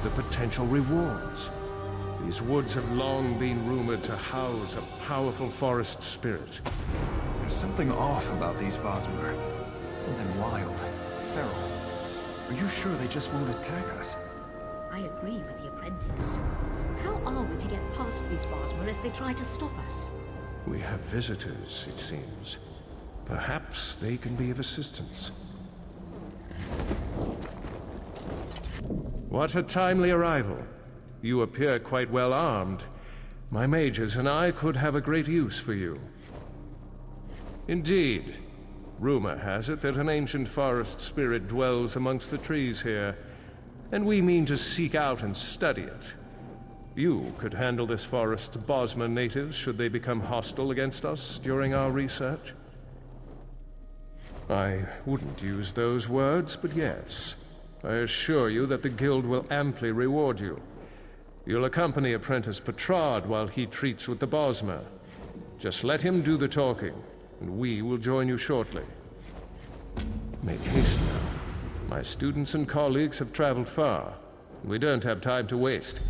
the potential rewards. These woods have long been rumored to house a powerful forest spirit. There's something off about these Bosmer. Something wild, feral. Are you sure they just won't attack us? I agree with the apprentice. How are we to get past these Bosmer if they try to stop us? We have visitors, it seems. Perhaps they can be of assistance. What a timely arrival. You appear quite well armed. My mages and I could have a great use for you. Indeed. Rumor has it that an ancient forest spirit dwells amongst the trees here, and we mean to seek out and study it. You could handle this forest's Bosmer natives should they become hostile against us during our research. I wouldn't use those words, but yes. I assure you that the Guild will amply reward you. You'll accompany Apprentice Petrard while he treats with the Bosmer. Just let him do the talking, and we will join you shortly. Make haste now. My students and colleagues have traveled far. We don't have time to waste.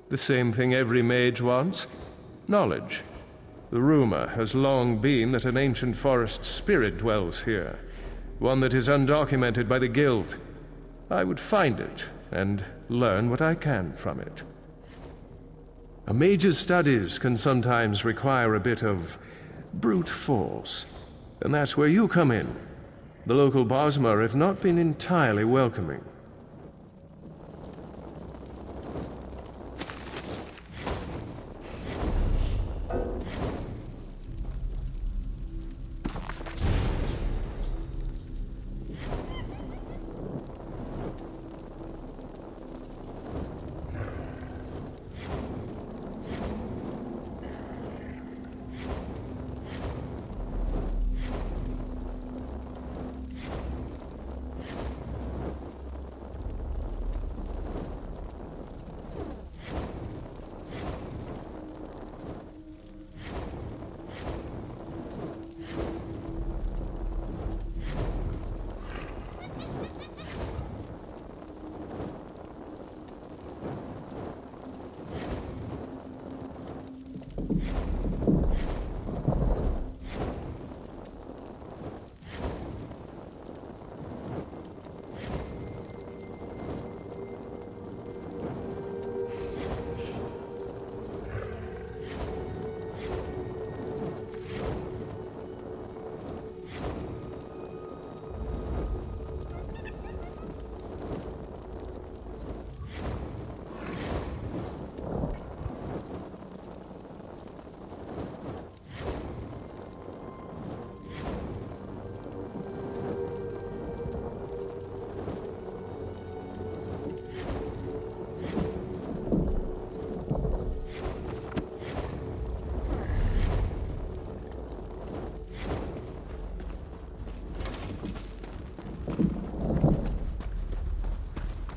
The same thing every mage wants: knowledge. The rumor has long been that an ancient forest spirit dwells here, one that is undocumented by the Guild. I would find it and learn what I can from it. A mage's studies can sometimes require a bit of brute force, and that's where you come in. The local Bosmer have not been entirely welcoming.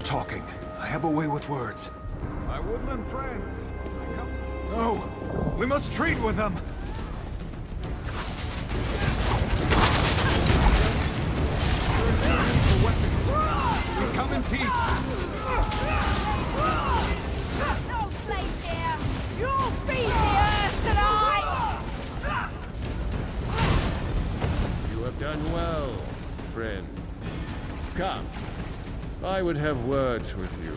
Talking. I have a way with words. My woodland friends. No! We must treat with them! We come in peace. No place here! You'll be the earth tonight! You have done well, friend. Come. I would have words with you.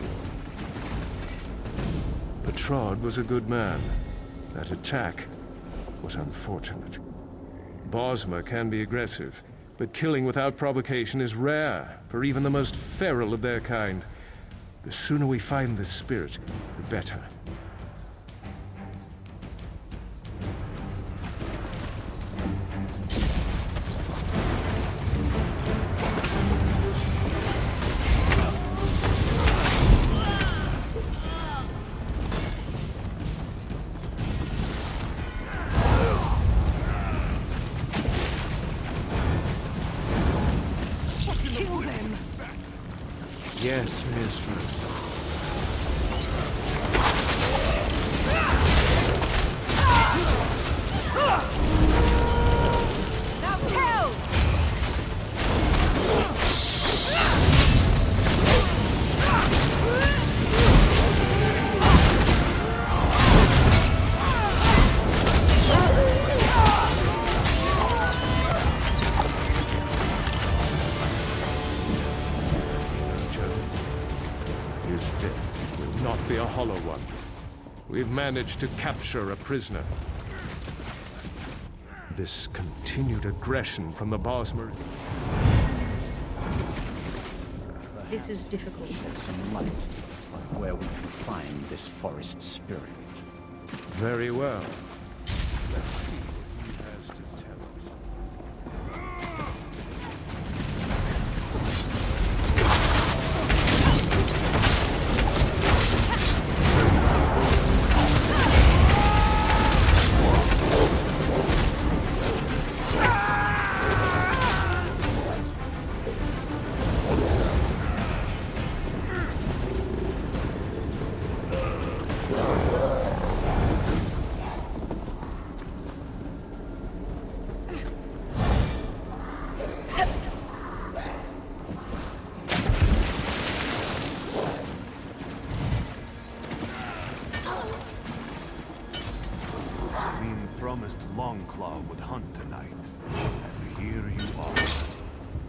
Petrard was a good man. That attack was unfortunate. Bosmer can be aggressive, but killing without provocation is rare for even the most feral of their kind. The sooner we find this spirit, the better. Yes, mistress. Now kill! his death will not be a hollow one. We've managed to capture a prisoner. This continued aggression from the Bosmer. This is difficult. Shed some light on where we can find this forest spirit. Very well. Let's see what he has to tell us. Selene promised Longclaw would hunt tonight. And here you are.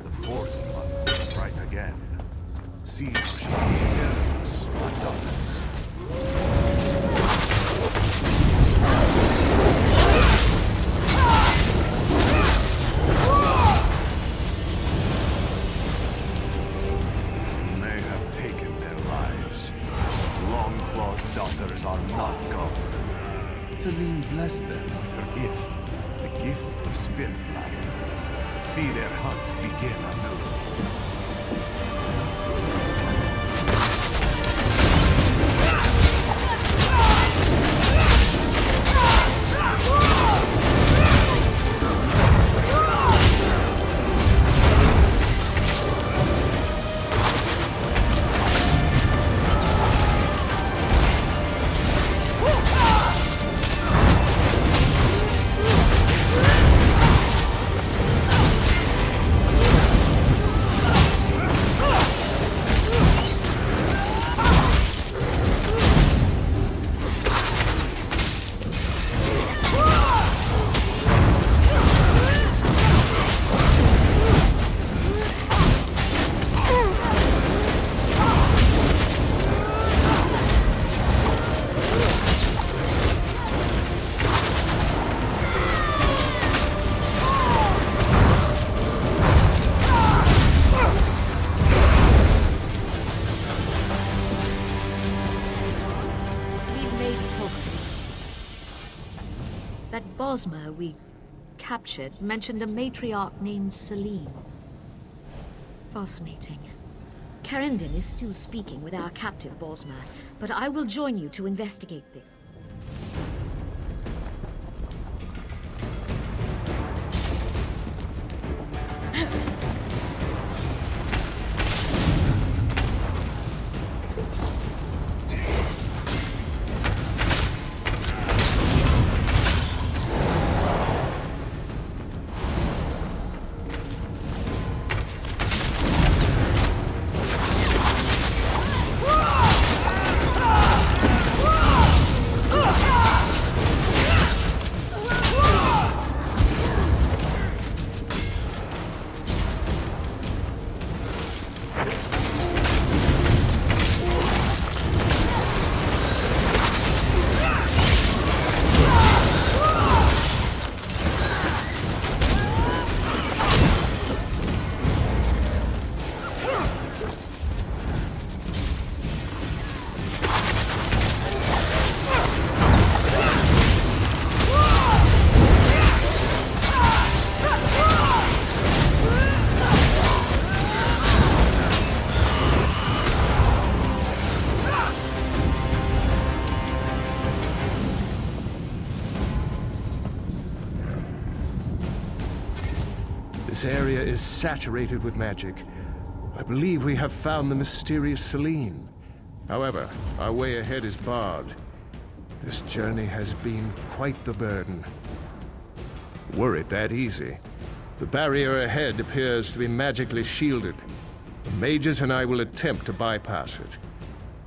The Forest Mother is right again. See how she was careless, my daughters. You may have taken their lives. Longclaw's daughters are not gone. Selene blessed them with her gift, the gift of spirit life. See their hunt begin anew. That Bosmer we captured mentioned a matriarch named Selene. Fascinating. Carendon is still speaking with our captive Bosmer, but I will join you to investigate this. This area is saturated with magic. I believe we have found the mysterious Selene. However, our way ahead is barred. This journey has been quite the burden. Were it that easy? The barrier ahead appears to be magically shielded. The mages and I will attempt to bypass it.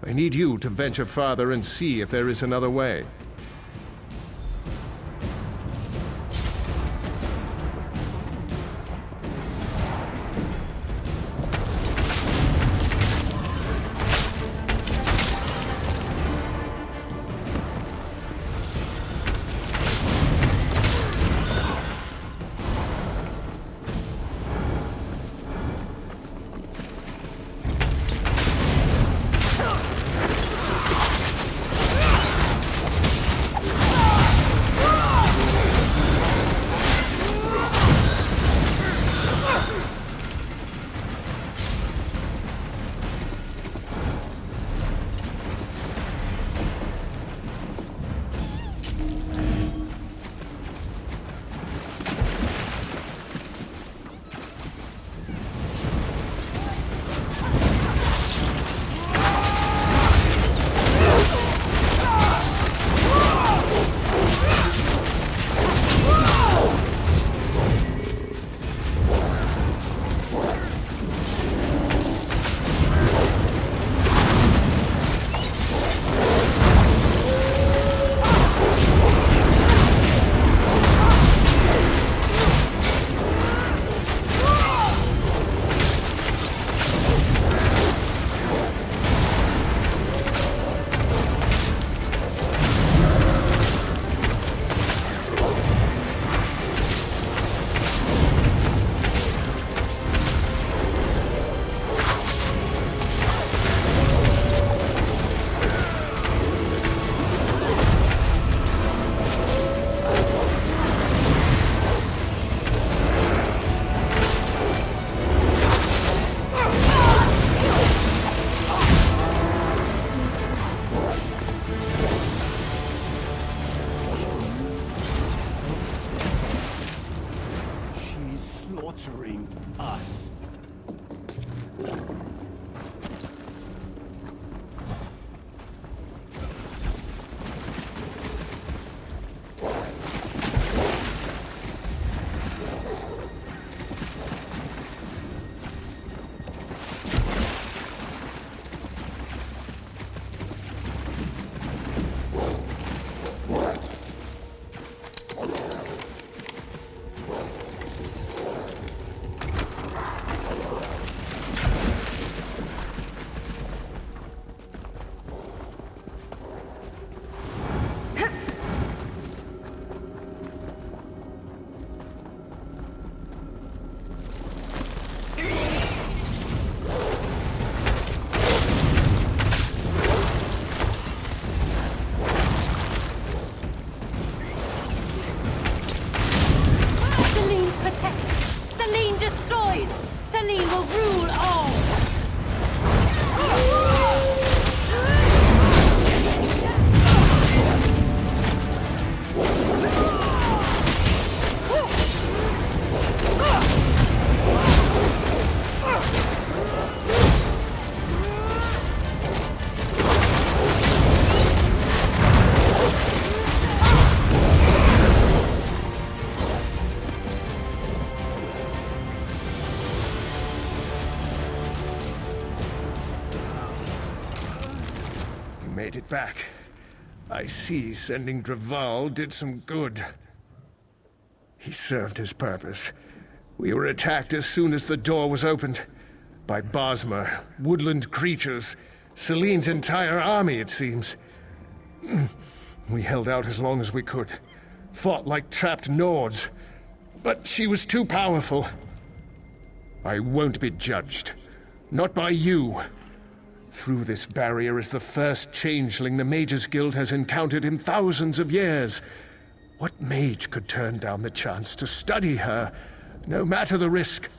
I need you to venture farther and see if there is another way. made it back. I see sending Draval did some good. He served his purpose. We were attacked as soon as the door was opened. By Bosmer, woodland creatures, Selene's entire army, it seems. We held out as long as we could. Fought like trapped Nords. But she was too powerful. I won't be judged. Not by you. Through this barrier is the first changeling the Mages Guild has encountered in thousands of years. What mage could turn down the chance to study her, no matter the risk?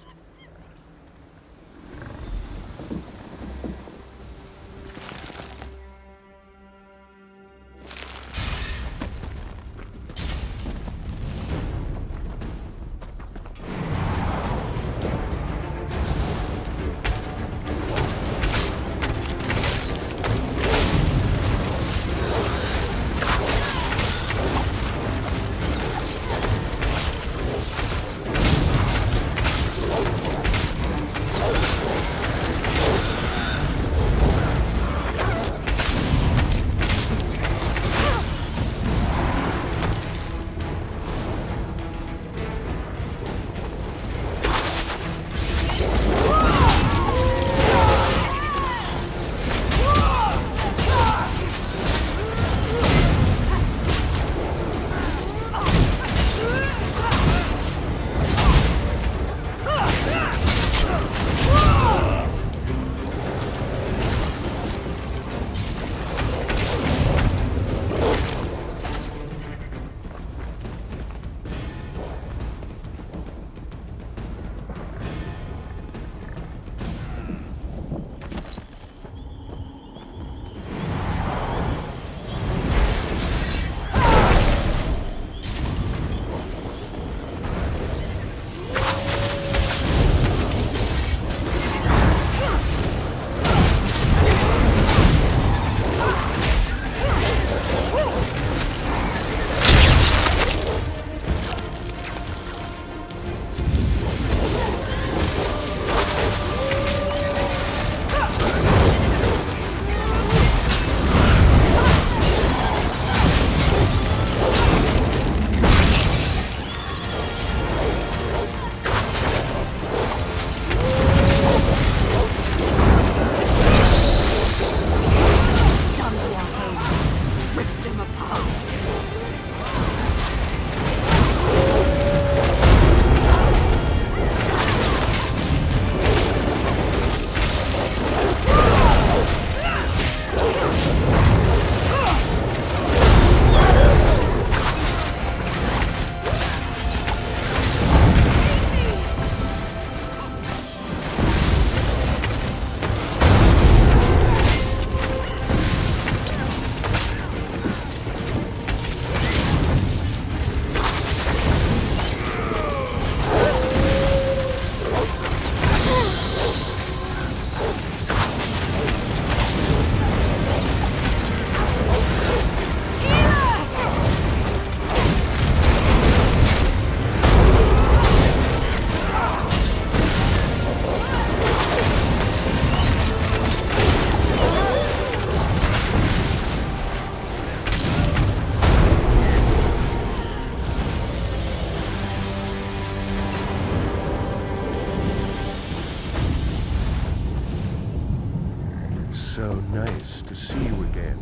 So nice to see you again,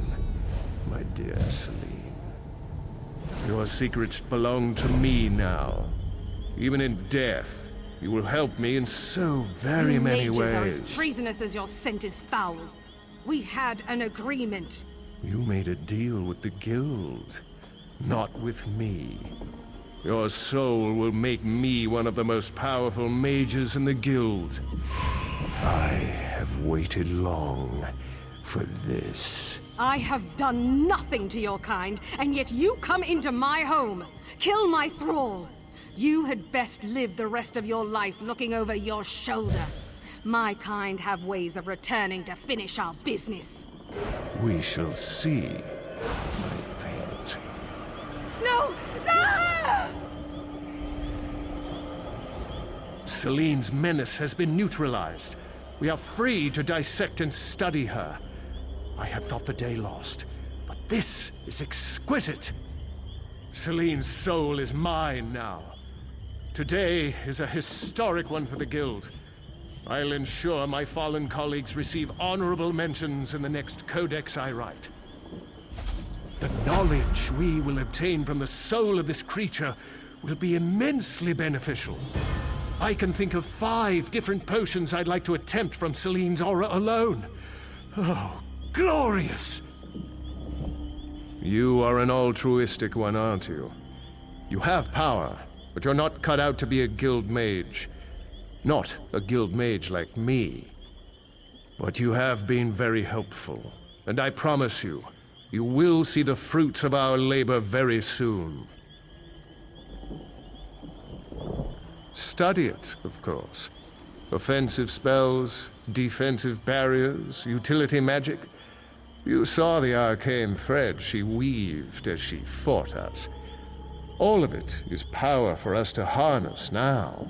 my dear Selene. Your secrets belong to me now. Even in death, you will help me in so very many ways. Mages are as treasonous as your scent is foul. We had an agreement. You made a deal with the Guild, not with me. Your soul will make me one of the most powerful mages in the Guild. I have waited long for this. I have done nothing to your kind, and yet you come into my home, kill my thrall. You had best live the rest of your life looking over your shoulder. My kind have ways of returning to finish our business. We shall see, my paint. No! No! Selene's menace has been neutralized. We are free to dissect and study her. I had thought the day lost, but this is exquisite. Selene's soul is mine now. Today is a historic one for the Guild. I'll ensure my fallen colleagues receive honorable mentions in the next codex I write. The knowledge we will obtain from the soul of this creature will be immensely beneficial. I can think of 5 different potions I'd like to attempt from Selene's aura alone. Oh, glorious! You are an altruistic one, aren't you? You have power, but you're not cut out to be a guild mage. Not a guild mage like me. But you have been very helpful, and I promise you, you will see the fruits of our labor very soon. Study it, of course. Offensive spells, defensive barriers, utility magic. You saw the arcane thread she weaved as she fought us. All of it is power for us to harness now.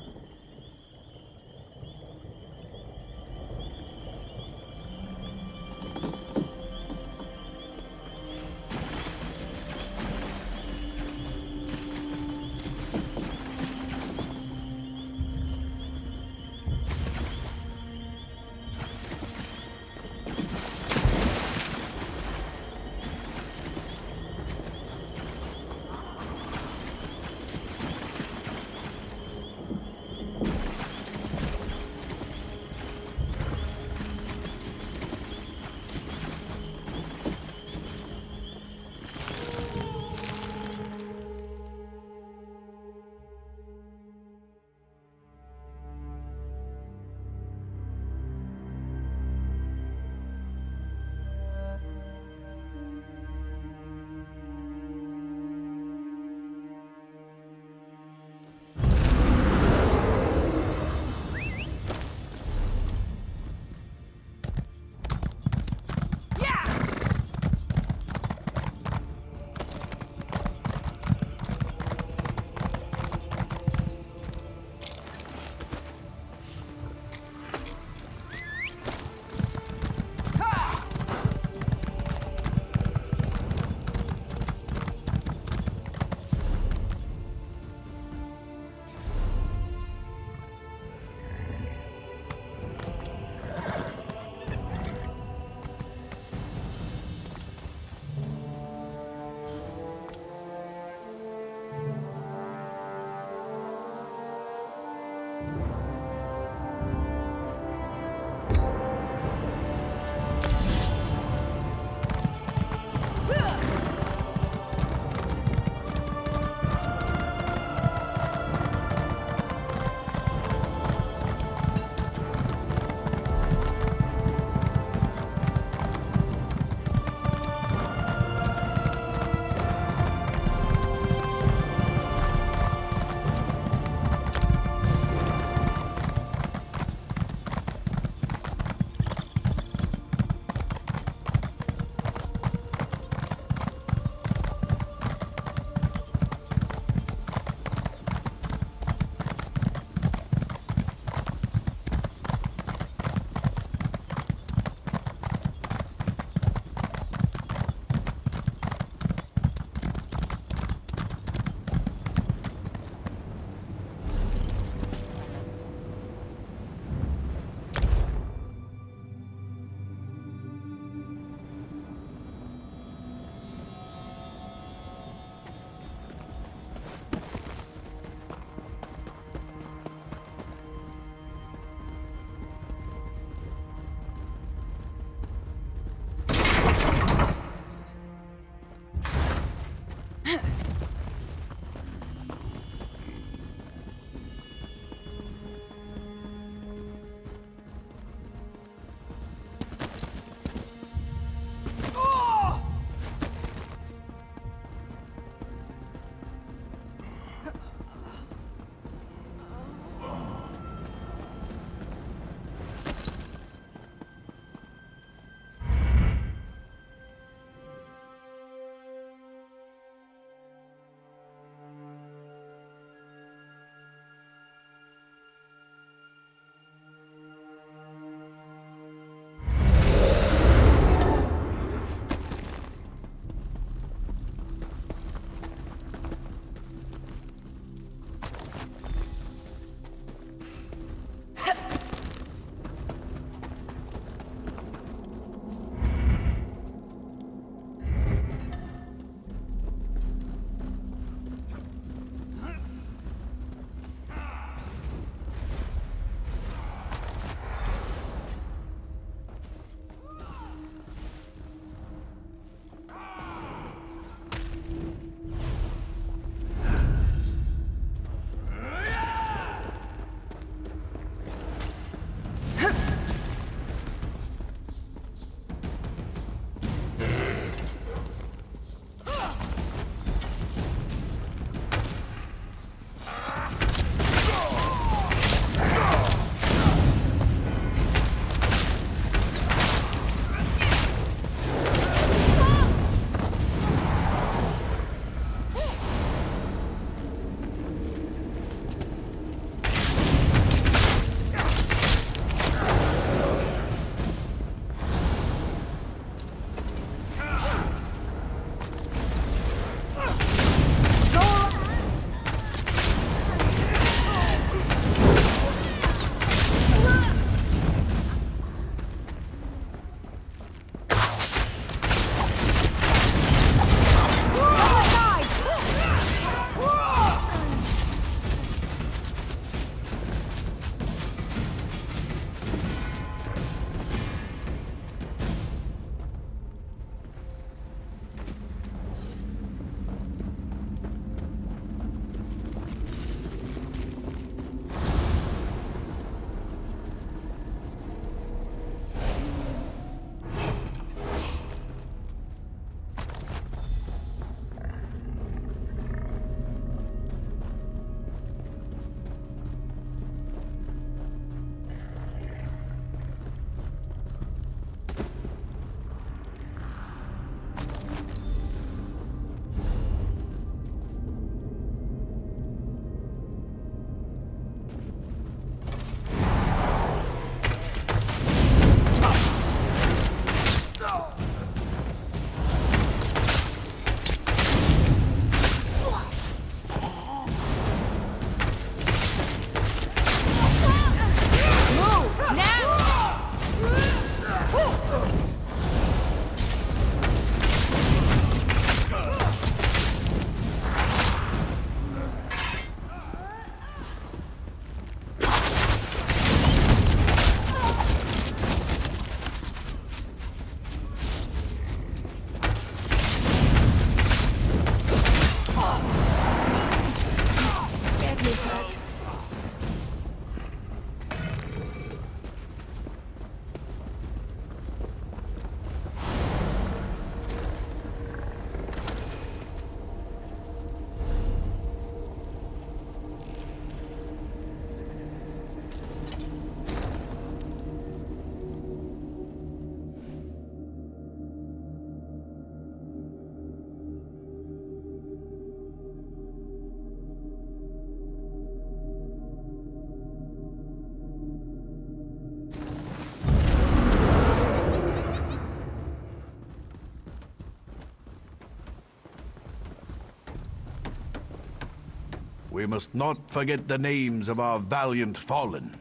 We must not forget the names of our valiant fallen.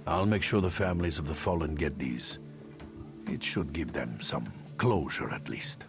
I'll make sure the families of the fallen get these. It should give them some closure, at least.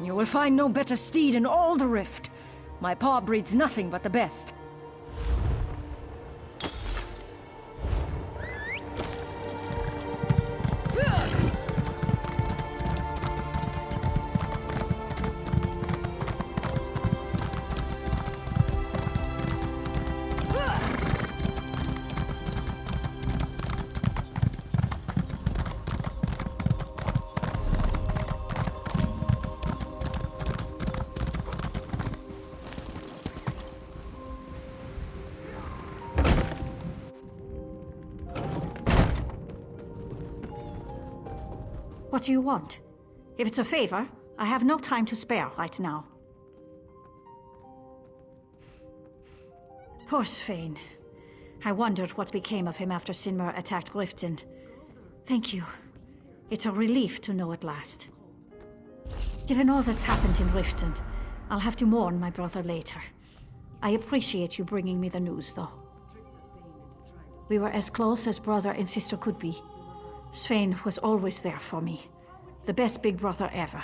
You will find no better steed in all the Rift. My paw breeds nothing but the best. What do you want? If it's a favor, I have no time to spare right now. Poor Svein. I wondered what became of him after Sinmar attacked Riften. Thank you. It's a relief to know at last. Given all that's happened in Riften, I'll have to mourn my brother later. I appreciate you bringing me the news, though. We were as close as brother and sister could be. Svein was always there for me. The best big brother ever.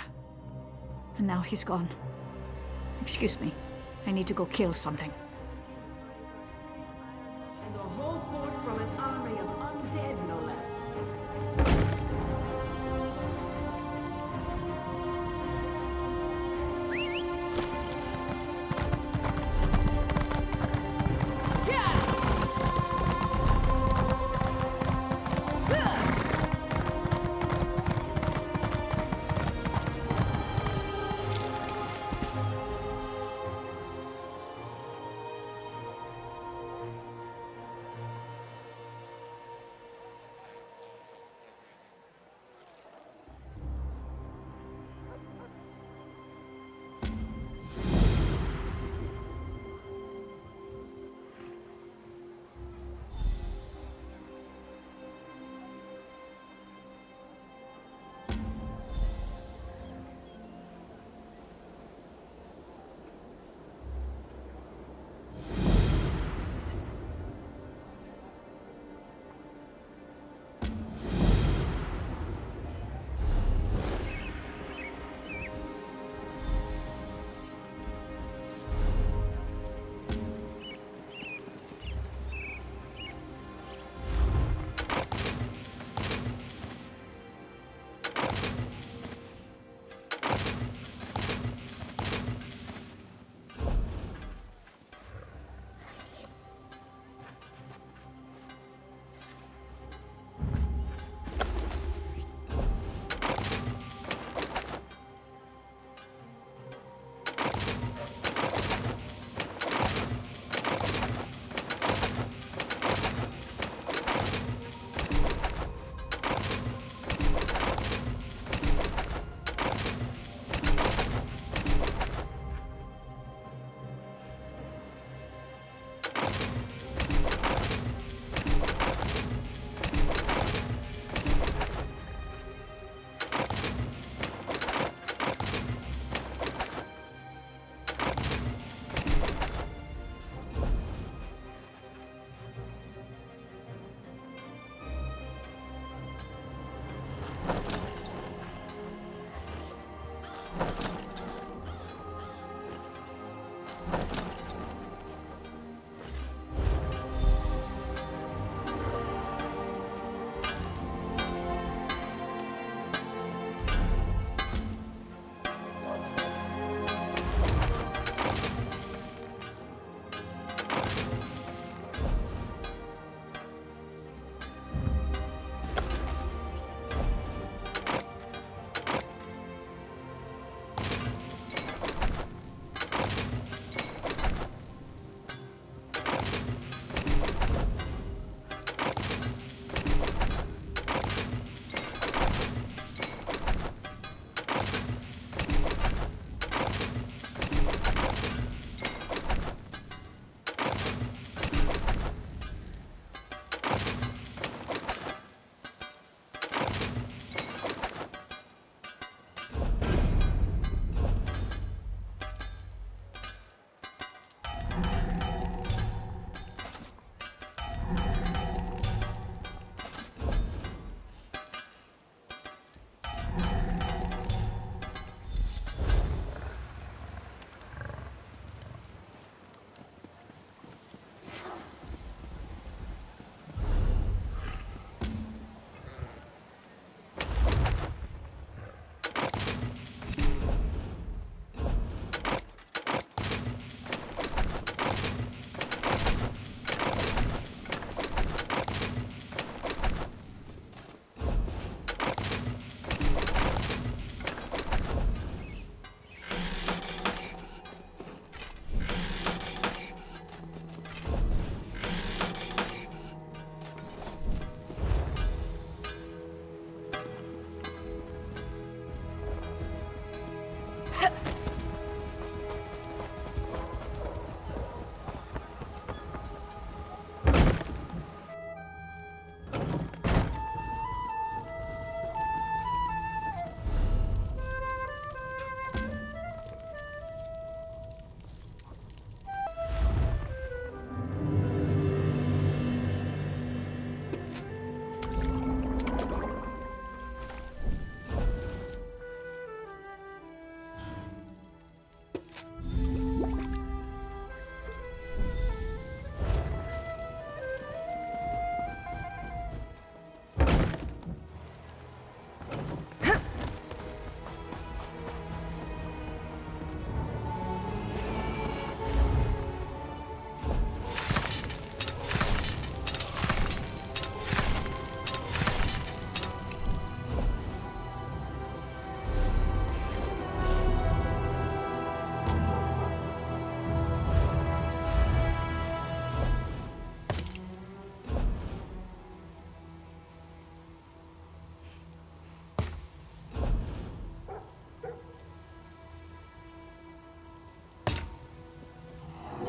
And now he's gone. Excuse me. I need to go kill something. And the whole fort from an army of undead, no less.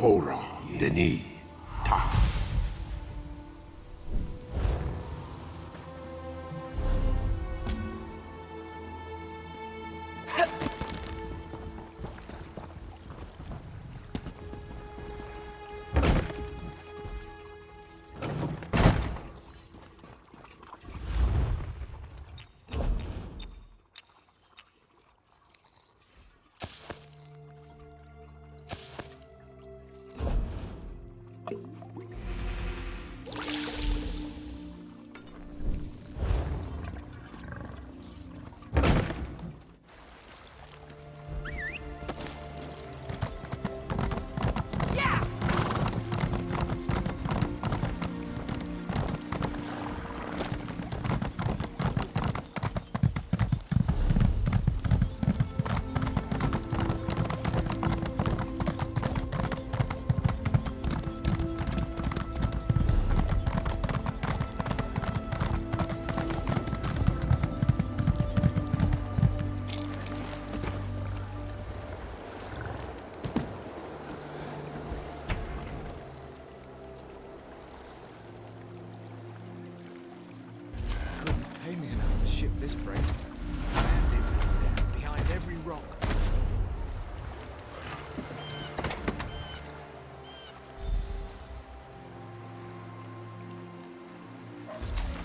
Tora, Denis, Ta. Pay me enough to ship this freight. Bandits are there, behind every rock.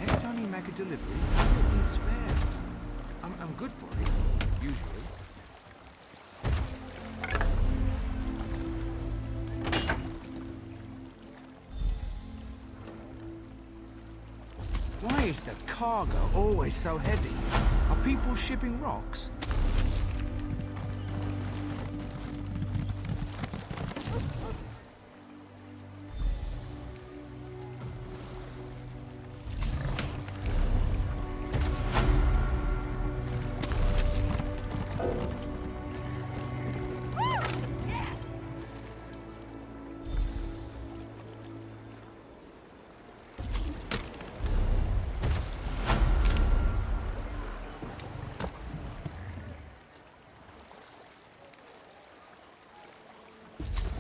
Next time you make a delivery, put me a spare. I'm good for it, usually. Why is the cargo always so heavy? Are people shipping rocks?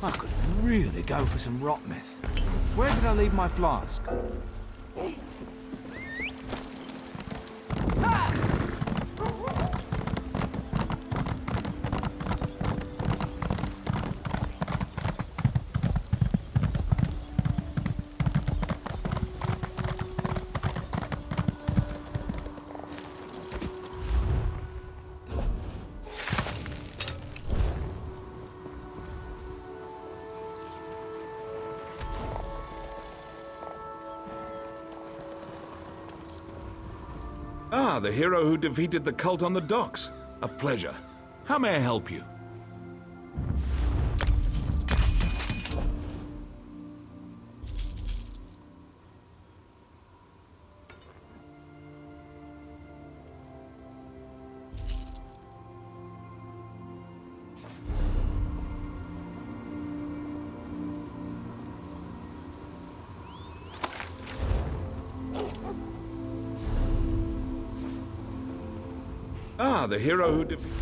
I could really go for some rot meth. Where did I leave my flask? Ah, the hero who defeated the cult on the docks. A pleasure. How may I help you? Ah, the hero who defeated...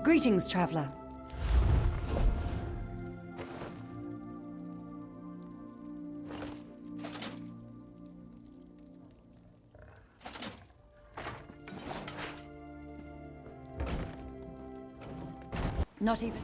Greetings, traveler. Not even...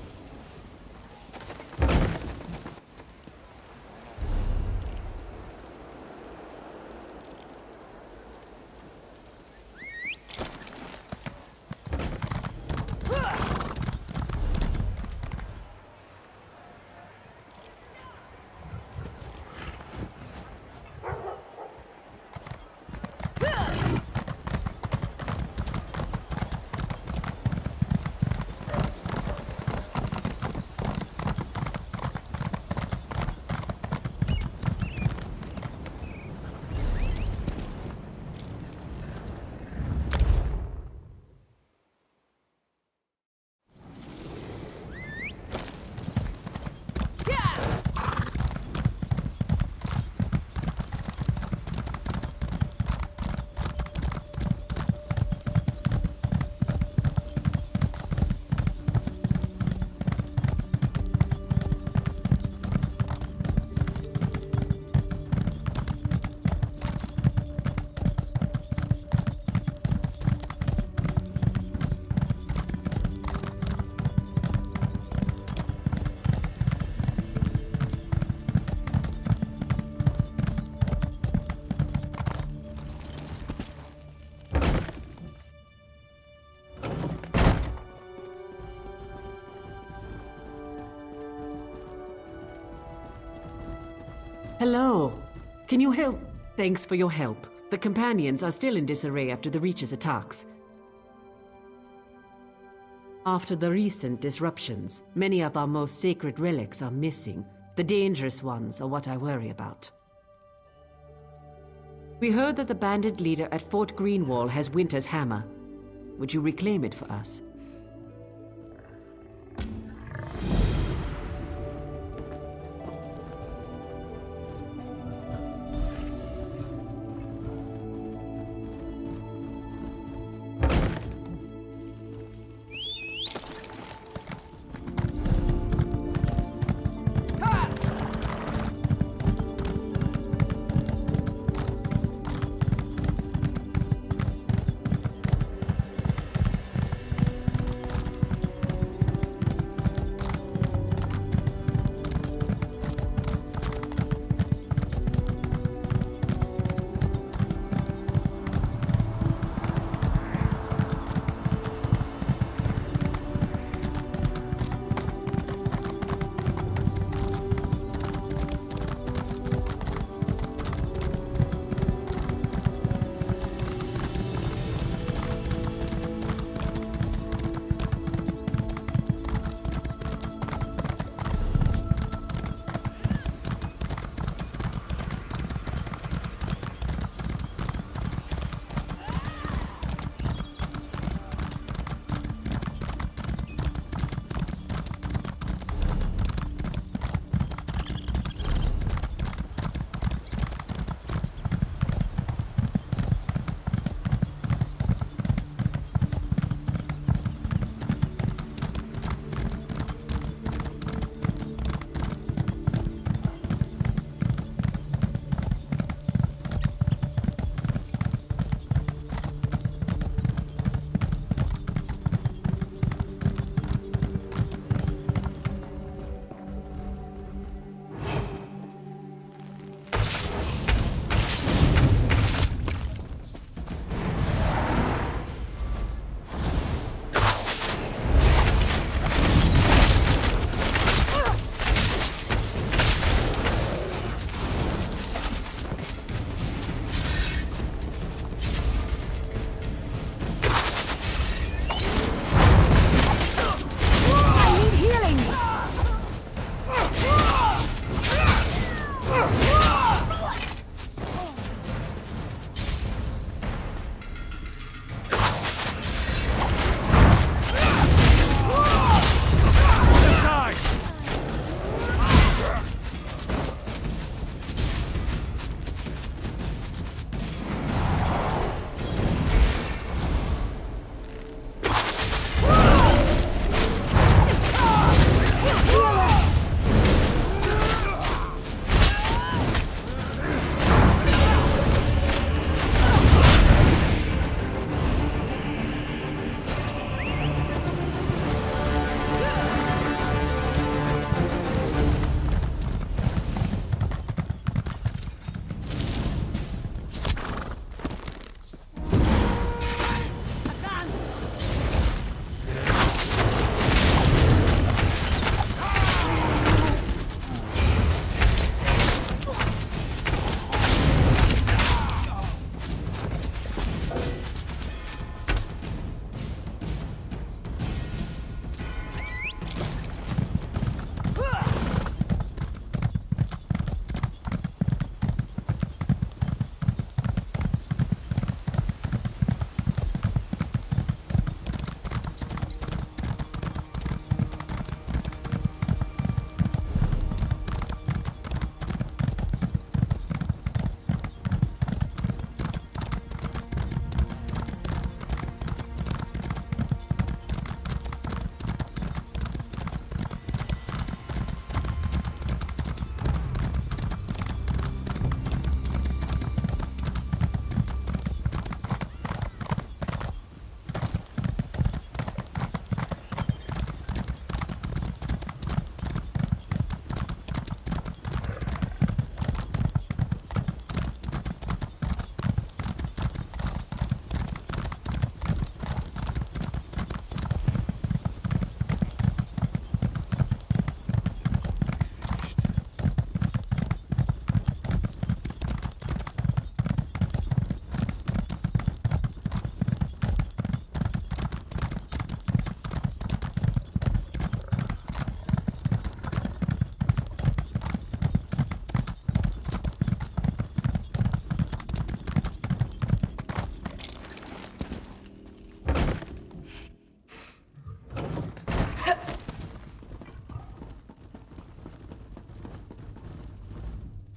Hello. Can you help? Thanks for your help. The companions are still in disarray after the Reach's attacks. After the recent disruptions, many of our most sacred relics are missing. The dangerous ones are what I worry about. We heard that the bandit leader at Fort Greenwall has Winter's hammer. Would you reclaim it for us?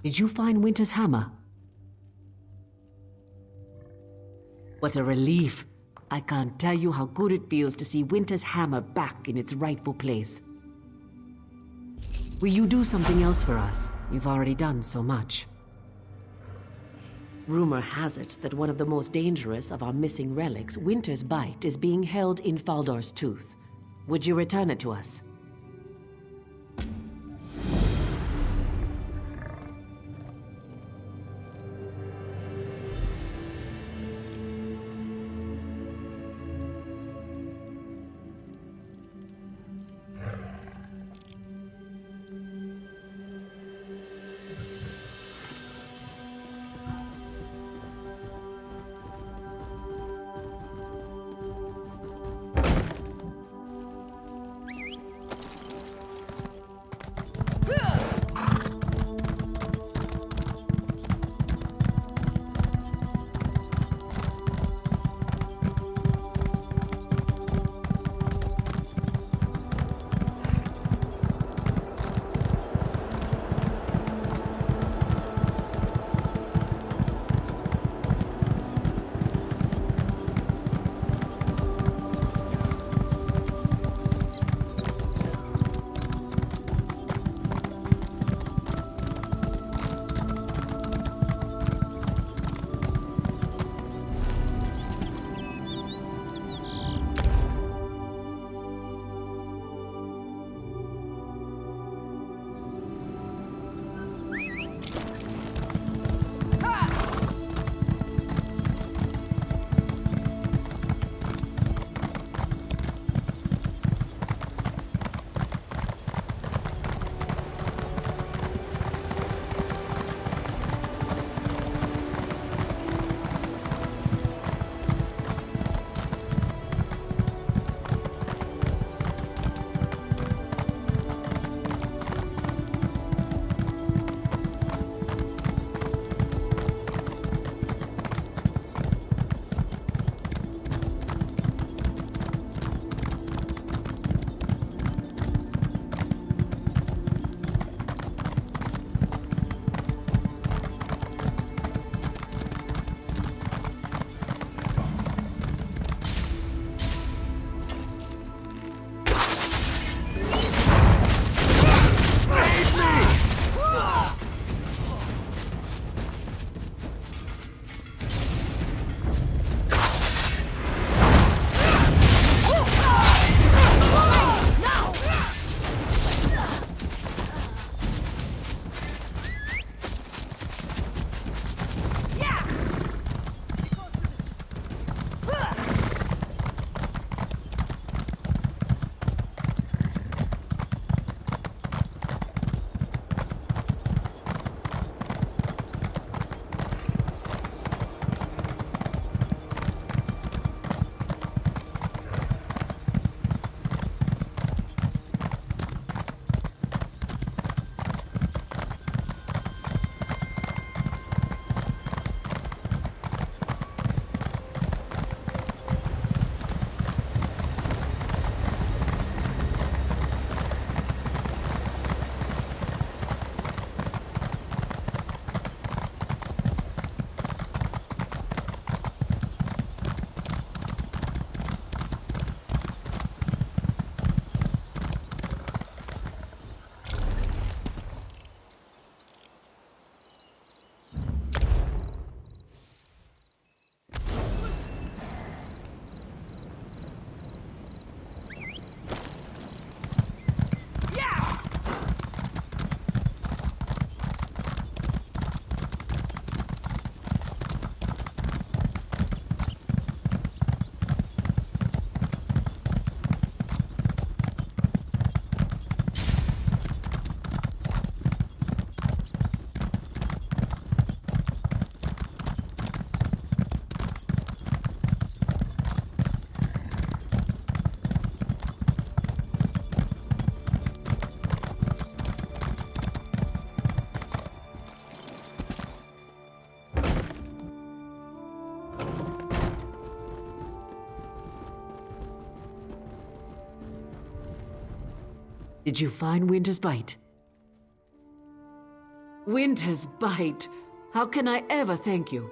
Did you find Winter's hammer? What a relief. I can't tell you how good it feels to see Winter's hammer back in its rightful place. Will you do something else for us? You've already done so much. Rumor has it that one of the most dangerous of our missing relics, Winter's Bite, is being held in Faldor's Tooth. Would you return it to us? Did you find Winter's Bite? Winter's bite. How can I ever thank you?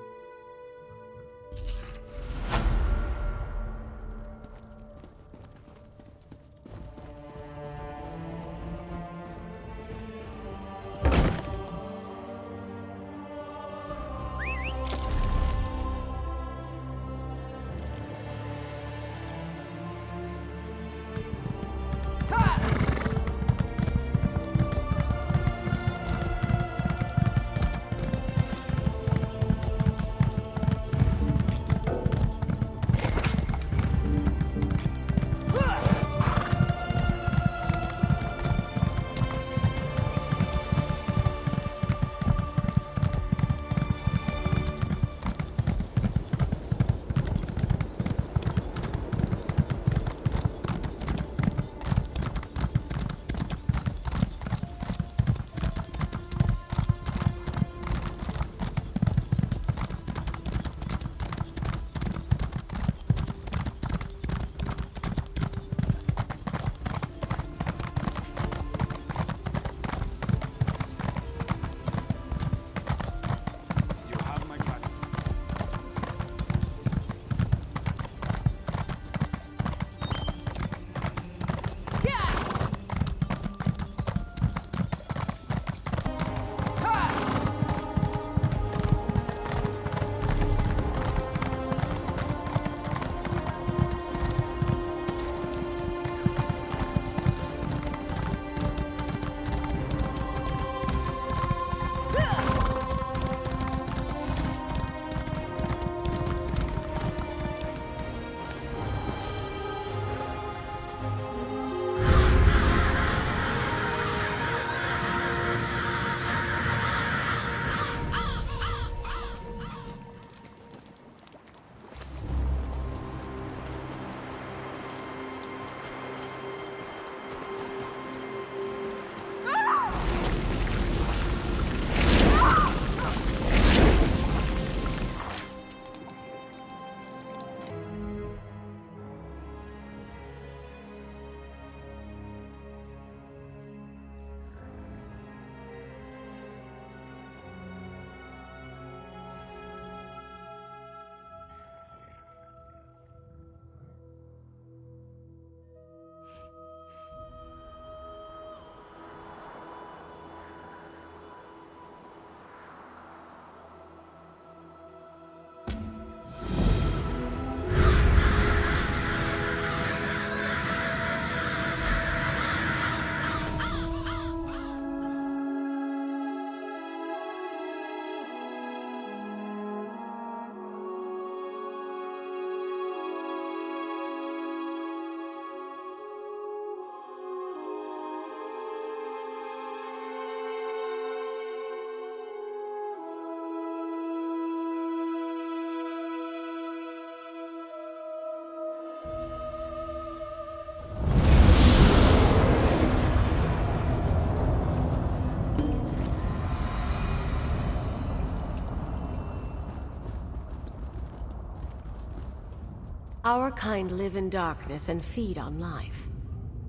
Our kind live in darkness and feed on life.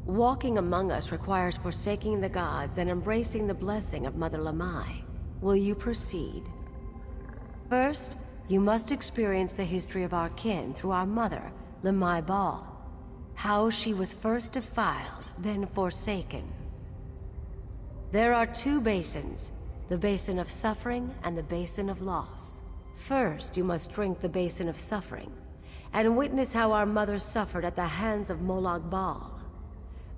Walking among us requires forsaking the gods and embracing the blessing of Mother Lamai. Will you proceed? First, you must experience the history of our kin through our mother, Malabal. How she was first defiled, then forsaken. There are two basins, the basin of suffering and the basin of loss. First, you must drink the basin of suffering, and witness how our mother suffered at the hands of Malabal.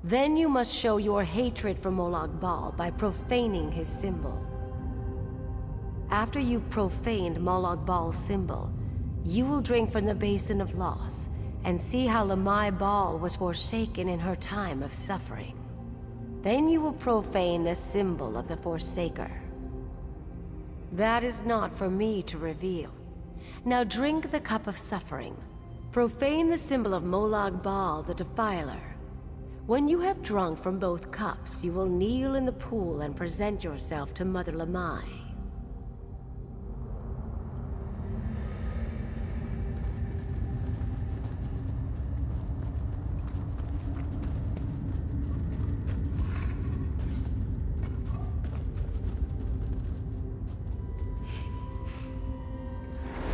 Then you must show your hatred for Malabal by profaning his symbol. After you've profaned Malabal's symbol, you will drink from the basin of loss and see how Malabal was forsaken in her time of suffering. Then you will profane the symbol of the Forsaker. That is not for me to reveal. Now drink the cup of suffering. Profane the symbol of Malabal the Defiler. When you have drunk from both cups, you will kneel in the pool and present yourself to Mother Lamai.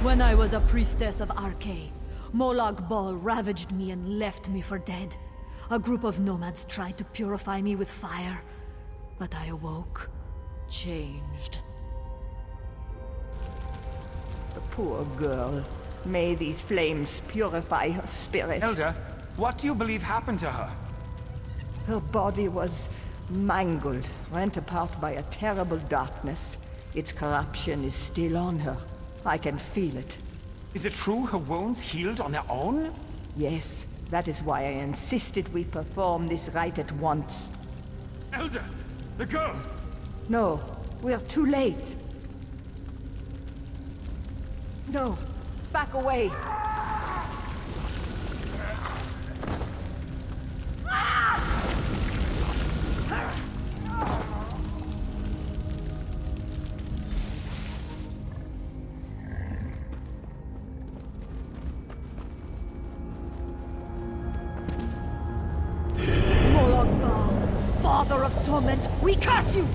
When I was a priestess of Arkay, Malabal ravaged me and left me for dead. A group of nomads tried to purify me with fire, but I awoke, changed. The poor girl. May these flames purify her spirit. Elder, what do you believe happened to her? Her body was mangled, rent apart by a terrible darkness. Its corruption is still on her. I can feel it. Is it true her wounds healed on their own? Yes, that is why I insisted we perform this rite at once. Elder, the girl! No, we're too late. No, back away. Malabal, Father of Torment, we curse you!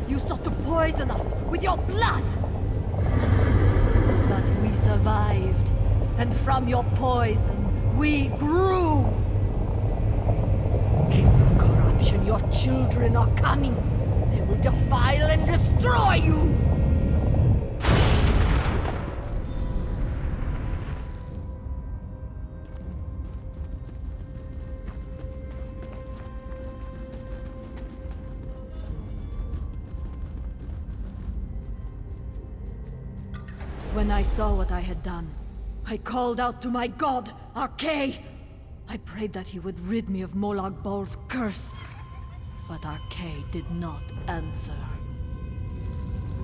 You sought to poison us with your blood! But we survived, and from your poison, we grew! Kill your corruption, your children are coming! They will defile and destroy you! When I saw what I had done, I called out to my god, Arkay! I prayed that he would rid me of Malabal's curse, but Arkay did not answer.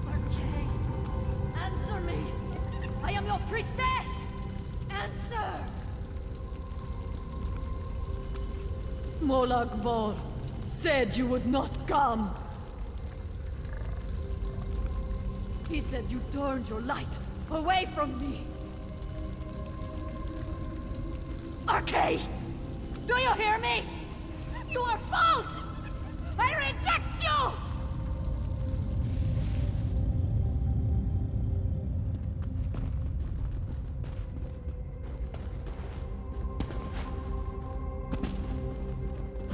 Arkay! Answer me! I am your priestess! Answer! Malabal said you would not come. He said you turned your light away from me! Arkay! Do you hear me? You are false! I reject you!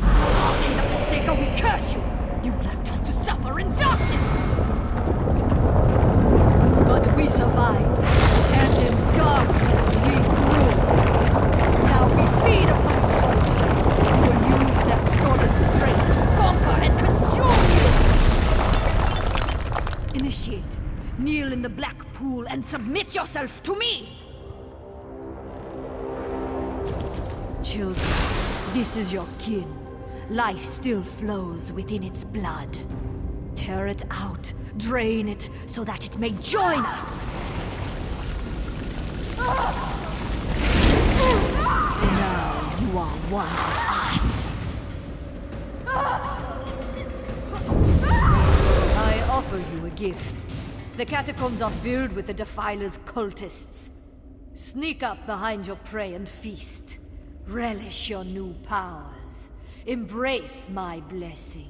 Arkay the Forsaker, we curse you! You left us to suffer in darkness! But we survived, and in darkness we grew. Now we feed upon the foes, who will use their stolen strength to conquer and consume you! Initiate. Kneel in the black pool and submit yourself to me! Children, this is your kin. Life still flows within its blood. Tear it out, drain it, so that it may join us! Now you are one of us! I offer you a gift. The catacombs are filled with the Defiler's cultists. Sneak up behind your prey and feast. Relish your new powers. Embrace my blessing.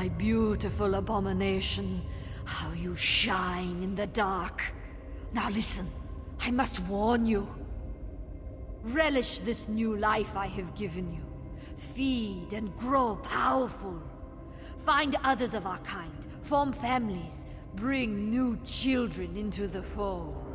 my beautiful abomination. How you shine in the dark. Now listen, I must warn you. Relish this new life I have given you. Feed and grow powerful. Find others of our kind, form families, bring new children into the fold.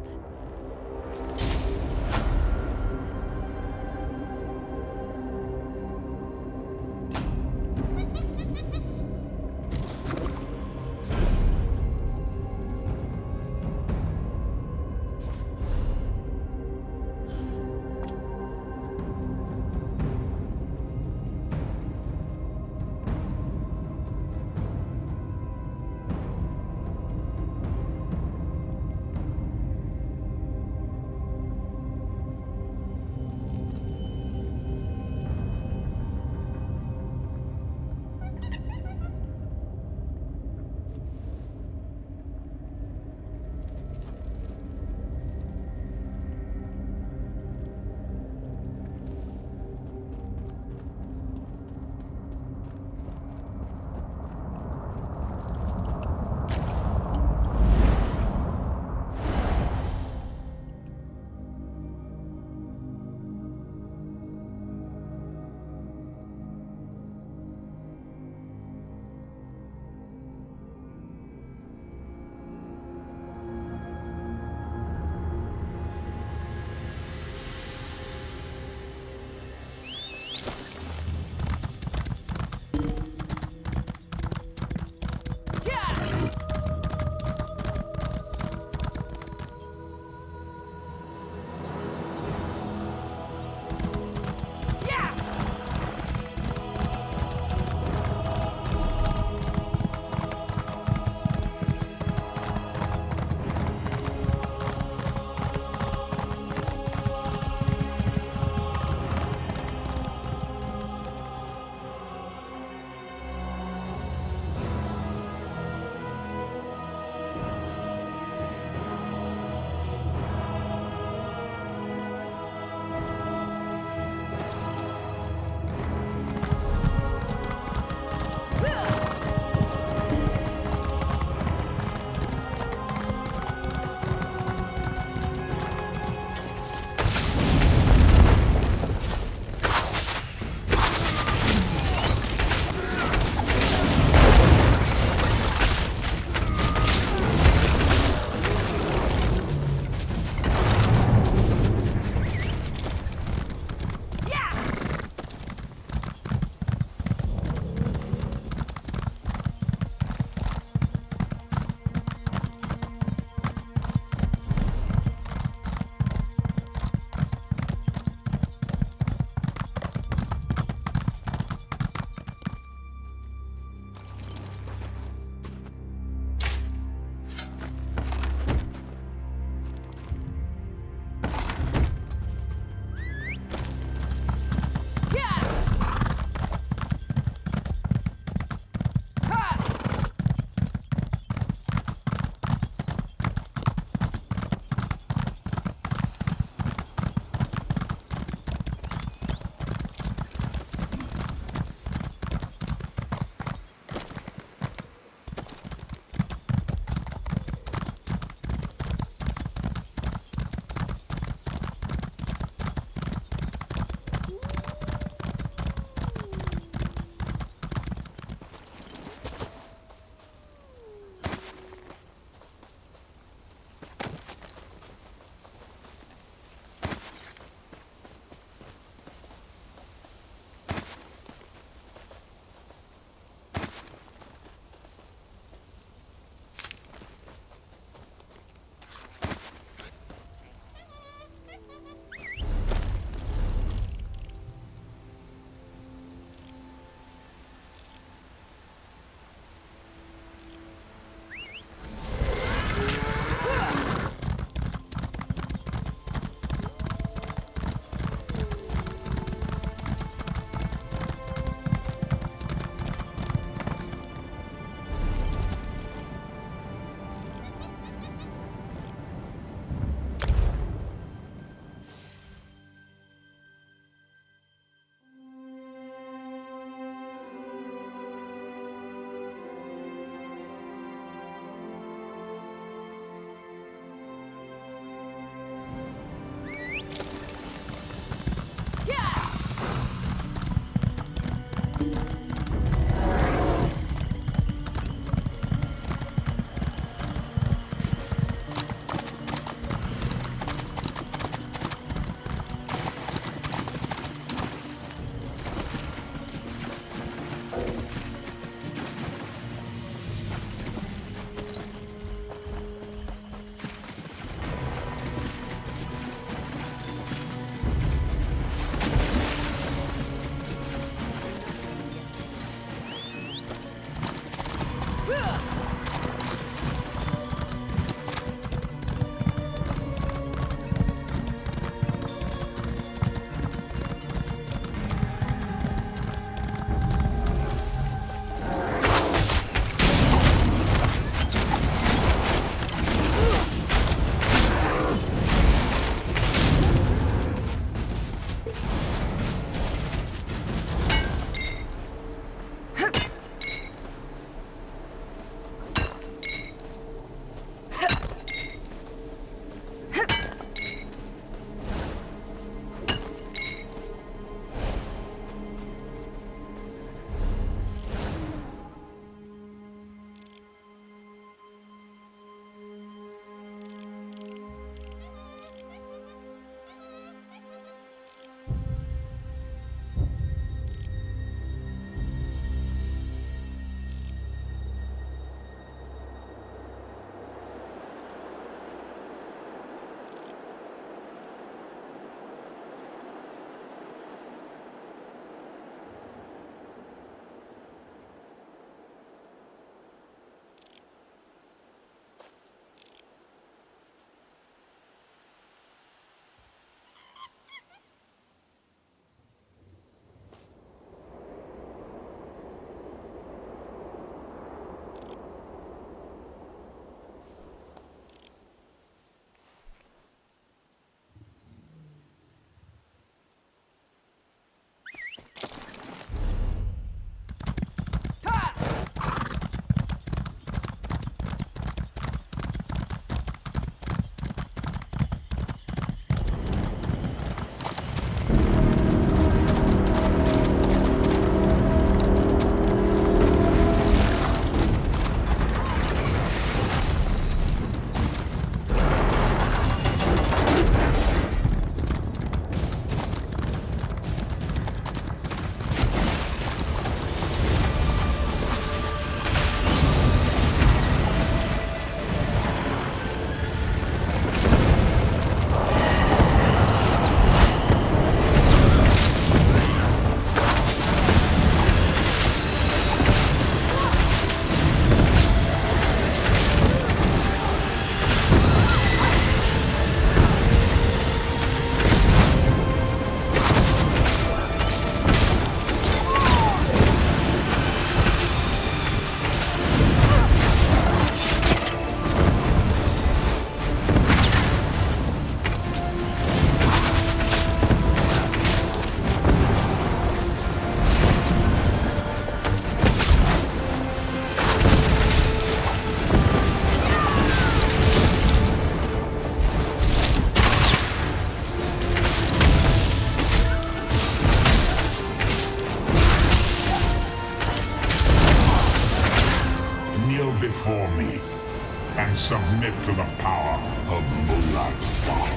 to the power of Malabal Tor.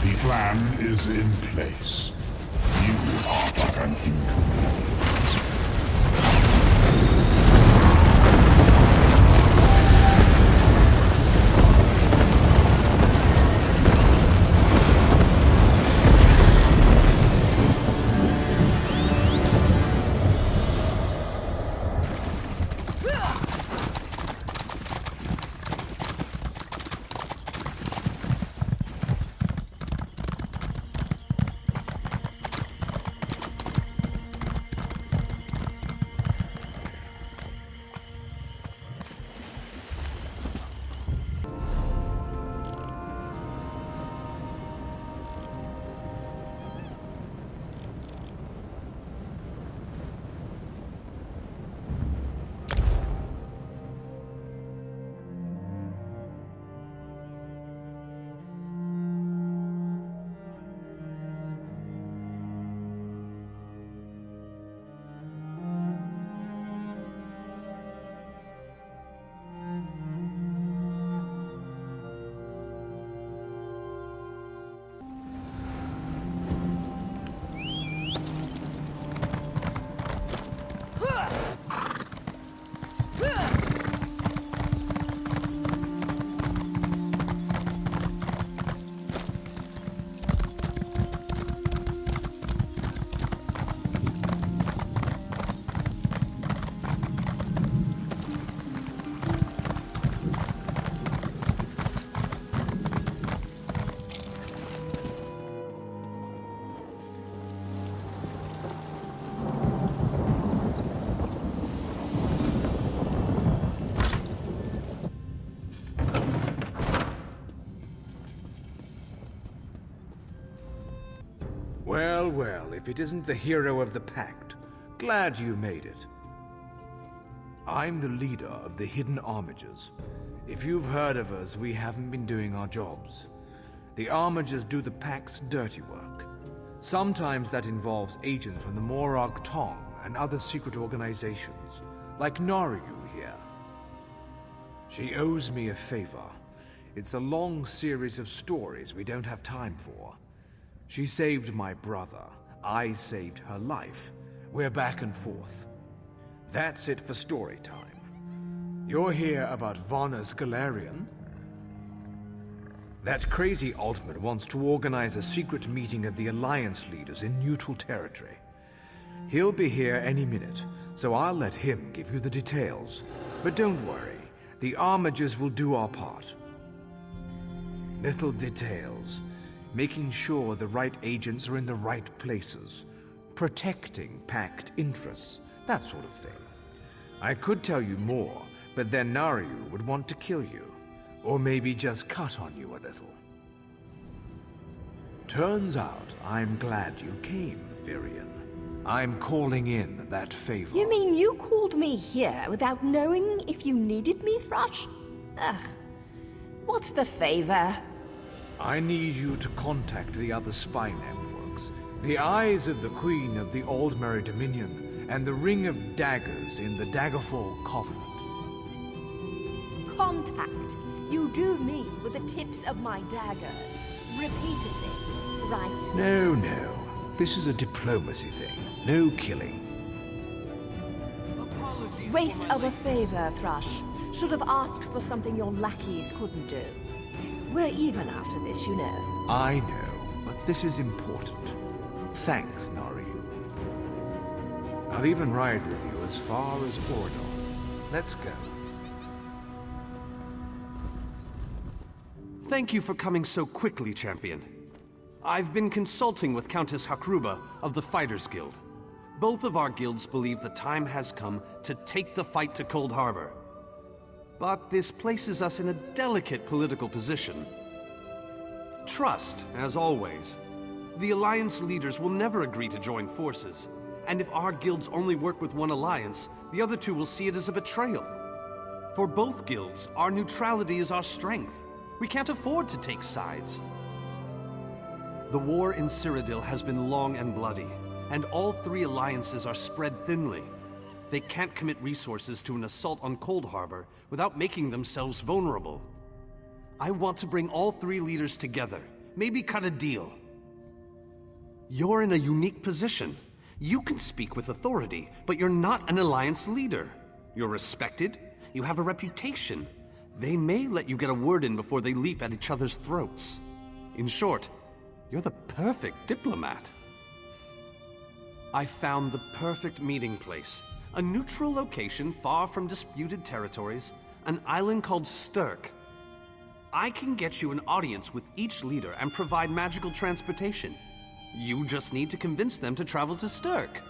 The plan is in place. You are but an inconvenience. Well, well, if it isn't the hero of the Pact, glad you made it. I'm the leader of the Hidden Armigers. If you've heard of us, we haven't been doing our jobs. The Armigers do the Pact's dirty work. Sometimes that involves agents from the Morag Tong and other secret organizations, like Naryu here. She owes me a favor. It's a long series of stories we don't have time for. She saved my brother. I saved her life. We're back and forth. That's it for story time. You're here about Varna's Galarian? That crazy Altman wants to organize a secret meeting of the Alliance leaders in neutral territory. He'll be here any minute, so I'll let him give you the details. But don't worry, the Armigers will do our part. Little details. Making sure the right agents are in the right places. Protecting Pact interests, that sort of thing. I could tell you more, but then Naryu would want to kill you. Or maybe just cut on you a little. Turns out I'm glad you came, Virion. I'm calling in that favor. You mean you called me here without knowing if you needed me, Thrush? Ugh. What's the favor? I need you to contact the other spy networks. The Eyes of the Queen of the Aldmeri Dominion and the Ring of Daggers in the Daggerfall Covenant. Contact. You do mean with the tips of my daggers. Repeatedly, right? No, no. This is a diplomacy thing. No killing. Waste of a favor, Thrush. Should have asked for something your lackeys couldn't do. We're even after this, you know. I know, but this is important. Thanks, Naryu. I'll even ride with you as far as Ordon. Let's go. Thank you for coming so quickly, Champion. I've been consulting with Countess Hakruba of the Fighters Guild. Both of our guilds believe the time has come to take the fight to Cold Harbor. But this places us in a delicate political position. Trust, as always. The Alliance leaders will never agree to join forces, and if our guilds only work with one alliance, the other two will see it as a betrayal. For both guilds, our neutrality is our strength. We can't afford to take sides. The war in Cyrodiil has been long and bloody, and all three alliances are spread thinly. They can't commit resources to an assault on Cold Harbor without making themselves vulnerable. I want to bring all three leaders together, maybe cut a deal. You're in a unique position. You can speak with authority, but you're not an alliance leader. You're respected, you have a reputation. They may let you get a word in before they leap at each other's throats. In short, you're the perfect diplomat. I found the perfect meeting place. A neutral location far from disputed territories, an island called Stirk. I can get you an audience with each leader and provide magical transportation. You just need to convince them to travel to Stirk.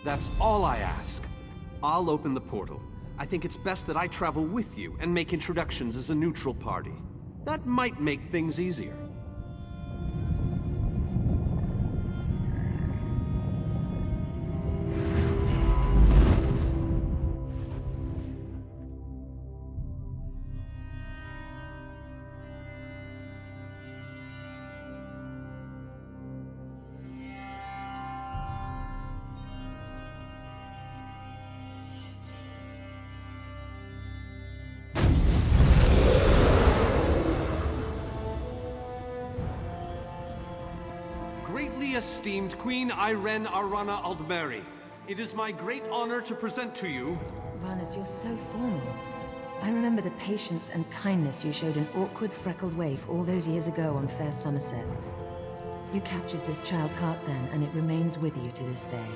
That's all I ask. I'll open the portal. I think it's best that I travel with you and make introductions as a neutral party. That might make things easier. Greatly esteemed Queen Irene Arana Aldmeri, it is my great honor to present to you... Varnus, you're so formal. I remember the patience and kindness you showed an awkward, freckled waif all those years ago on fair Somerset. You captured this child's heart then, and it remains with you to this day.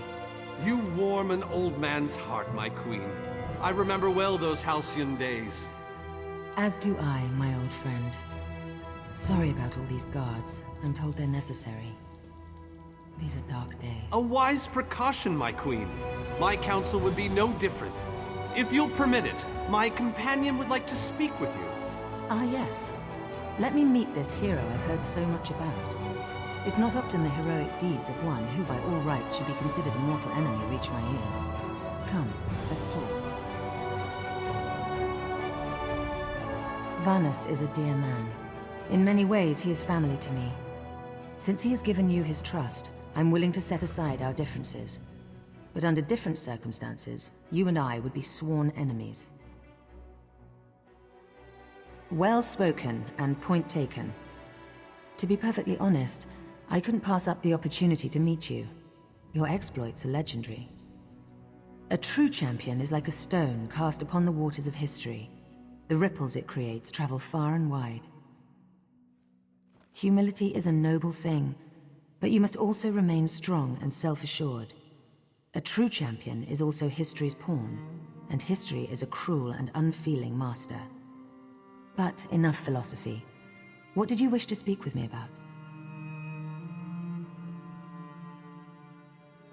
You warm an old man's heart, my queen. I remember well those halcyon days. As do I, my old friend. Sorry about all these guards. I'm told they're necessary. These are dark days. A wise precaution, my queen. My counsel would be no different. If you'll permit it, my companion would like to speak with you. Ah, yes. Let me meet this hero I've heard so much about. It's not often the heroic deeds of one who by all rights should be considered a mortal enemy reach my ears. Come, let's talk. Varnus is a dear man. In many ways, he is family to me. Since he has given you his trust, I'm willing to set aside our differences. But under different circumstances, you and I would be sworn enemies. Well spoken and point taken. To be perfectly honest, I couldn't pass up the opportunity to meet you. Your exploits are legendary. A true champion is like a stone cast upon the waters of history. The ripples it creates travel far and wide. Humility is a noble thing, but you must also remain strong and self-assured. A true champion is also history's pawn, and history is a cruel and unfeeling master. But enough philosophy. What did you wish to speak with me about?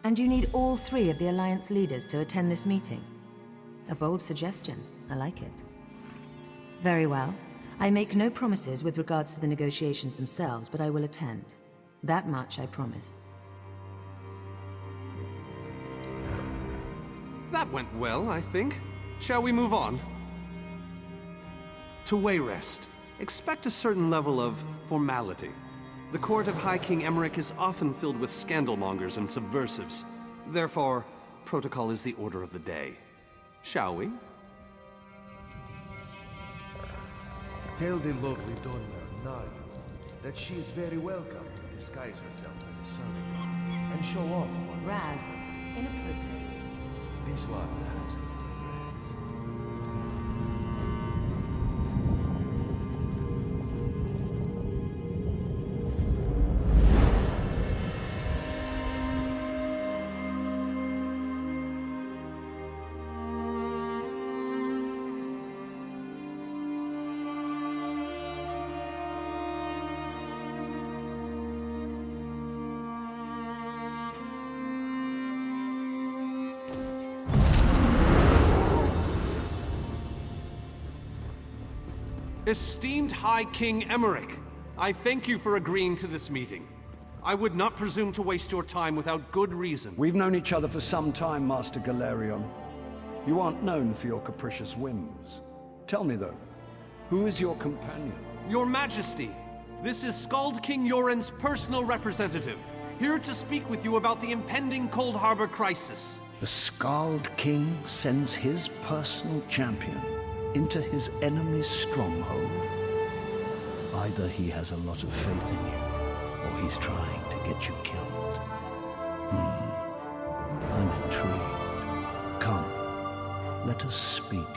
And you need all three of the Alliance leaders to attend this meeting. A bold suggestion. I like it. Very well. I make no promises with regards to the negotiations themselves, but I will attend. That much I promise. That went well, I think. Shall we move on? To Wayrest, expect a certain level of formality. The court of High King Emmerich is often filled with scandalmongers and subversives. Therefore, protocol is the order of the day. Shall we? Tell the lovely Donna, Naru, that she is very welcome to disguise herself as a servant and show off on Raz, inappropriate. This one has no regrets. Esteemed High King Emmerich, I thank you for agreeing to this meeting. I would not presume to waste your time without good reason. We've known each other for some time, Master Galerion. You aren't known for your capricious whims. Tell me, though, who is your companion? Your Majesty, This is Skald King Yoren's personal representative, here to speak with you about the impending Cold Harbor crisis. The Skald King sends his personal champion into his enemy's stronghold. Either he has a lot of faith in you, or he's trying to get you killed. I'm intrigued. Come, let us speak.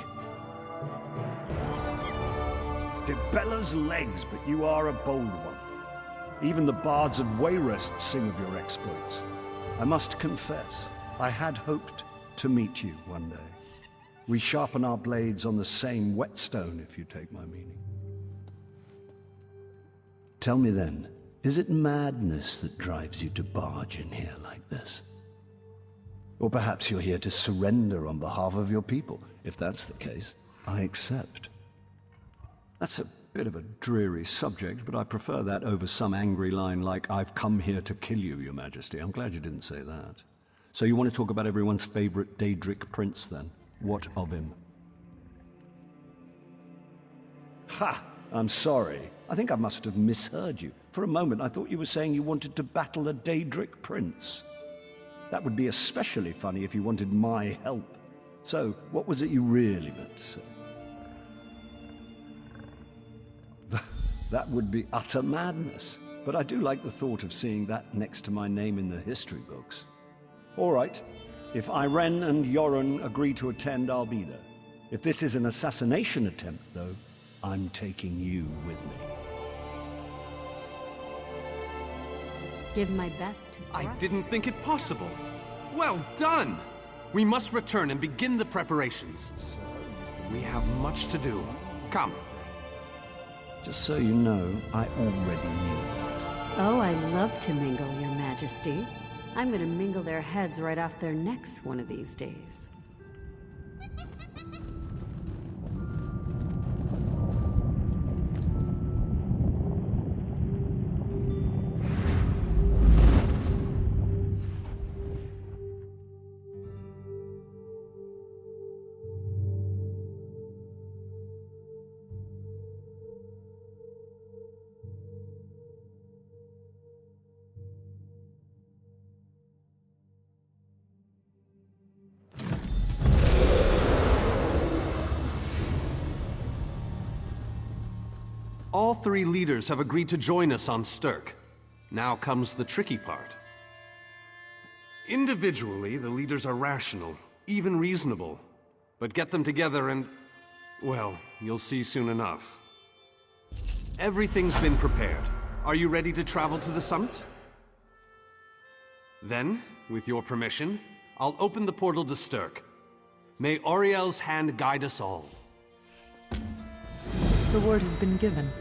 Debella's legs, but you are a bold one. Even the bards of Wayrest sing of your exploits. I must confess, I had hoped to meet you one day. We sharpen our blades on the same whetstone, if you take my meaning. Tell me then, is it madness that drives you to barge in here like this? Or perhaps you're here to surrender on behalf of your people. If that's the case, I accept. That's a bit of a dreary subject, but I prefer that over some angry line like, "I've come here to kill you, Your Majesty." I'm glad you didn't say that. So you want to talk about everyone's favorite Daedric prince, then? What of him? Ha! I'm sorry. I think I must have misheard you. For a moment, I thought you were saying you wanted to battle a Daedric prince. That would be especially funny if you wanted my help. So, what was it you really meant to say? That would be utter madness. But I do like the thought of seeing that next to my name in the history books. All right. If Irene and Yoren agree to attend, I'll be there. If this is an assassination attempt, though, I'm taking you with me. Give my best. I didn't think it possible. Well done! We must return and begin the preparations. We have much to do. Come. Just so you know, I already knew that. Oh, I love to mingle, Your Majesty. I'm gonna mingle their heads right off their necks one of these days. All three leaders have agreed to join us on Stirk. Now comes the tricky part. Individually, the leaders are rational, even reasonable. But get them together and, well, you'll see soon enough. Everything's been prepared. Are you ready to travel to the summit? Then, with your permission, I'll open the portal to Stirk. May Auriel's hand guide us all. The word has been given.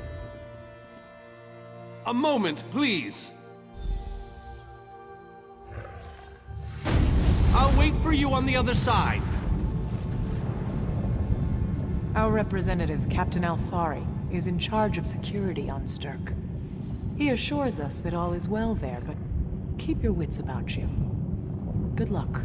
A moment, please! I'll wait for you on the other side! Our representative, Captain Alfari, is in charge of security on Stirk. He assures us that all is well there, but keep your wits about you. Good luck.